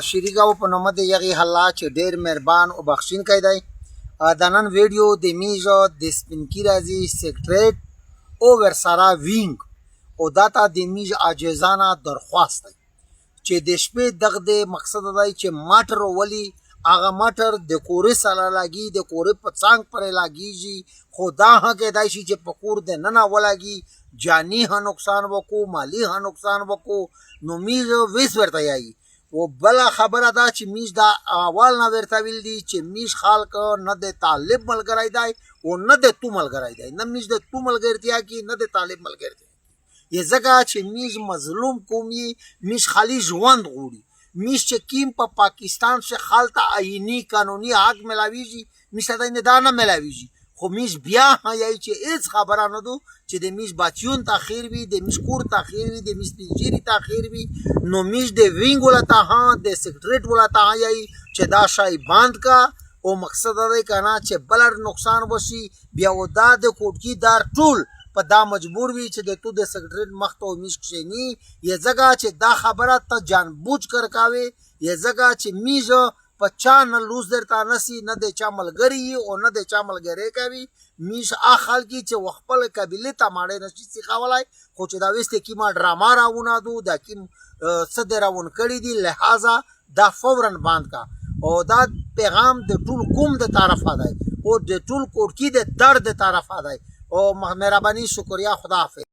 شریکه او په نوم د یغې الله چې ډېر مهربان او بخښونکی دی. د نن ویډیو د میز د سپینکي راځي سیکریټ او ورسره وینګ او دا ته د میز عاجزانه درخواست دی چې د شپې دغه د مقصد دی چې ماټر ولي هغه ماټر د کورې سره لاګي د کورې په څنګ پرې لاګیږي خو دا کېدای شي چې په کور د ننه ولګي جاني ها نقصان وکړو مالی ها نقصان وکړو نو میز ویس ورته یایي. و بله خبره ده چې میز دا اول نه ورته ویل دي چې میز خلک نه د طالب ملګری دی او نه د تو ملګری دی نه میز د تو ملګرتیا کې نه د طالب ملګرتیا یې ځکه چې میز مظلوم قومي میز خالي ژوند غوړي میز چې کیم په پاکستان سے خالته آئینی قانوني حق ملاویږي میز ته نه نه ملاویږي خو میز بیا یای چې هیڅ خبره نه دو چې د میز بچیون تاخیر وي د میز کور تاخیر وي د میز پیجری تاخیر وي نو میز د وینګ ولته ها د سیکریټ ولته یای چې دا شای باند کا او مقصد دا کنه چې بلر نقصان وشي بیا و دا د کوټکی دار ټول په دا مجبور وي چې د تو د سیکریټ مخ ته میز کښینی یې ځکه چې دا خبره ته جان بوج کر کاوي یې ځکه چې میز په چا نه لوز درته نسی نه د چا ملګری او نه د چا ملګری کوي میش اخل کی چې خپل قبیله ته ماړې نشي څخولای خو چې دا وسته کی ما ډراما راونه دو دا کی صدر راون کړی دی لہذا دا فورا باند کا او دا پیغام د ټول قوم د طرفه دی او د ټول کوټکی د درد د طرفه دی او مهرباني شکریا خدا حافظ.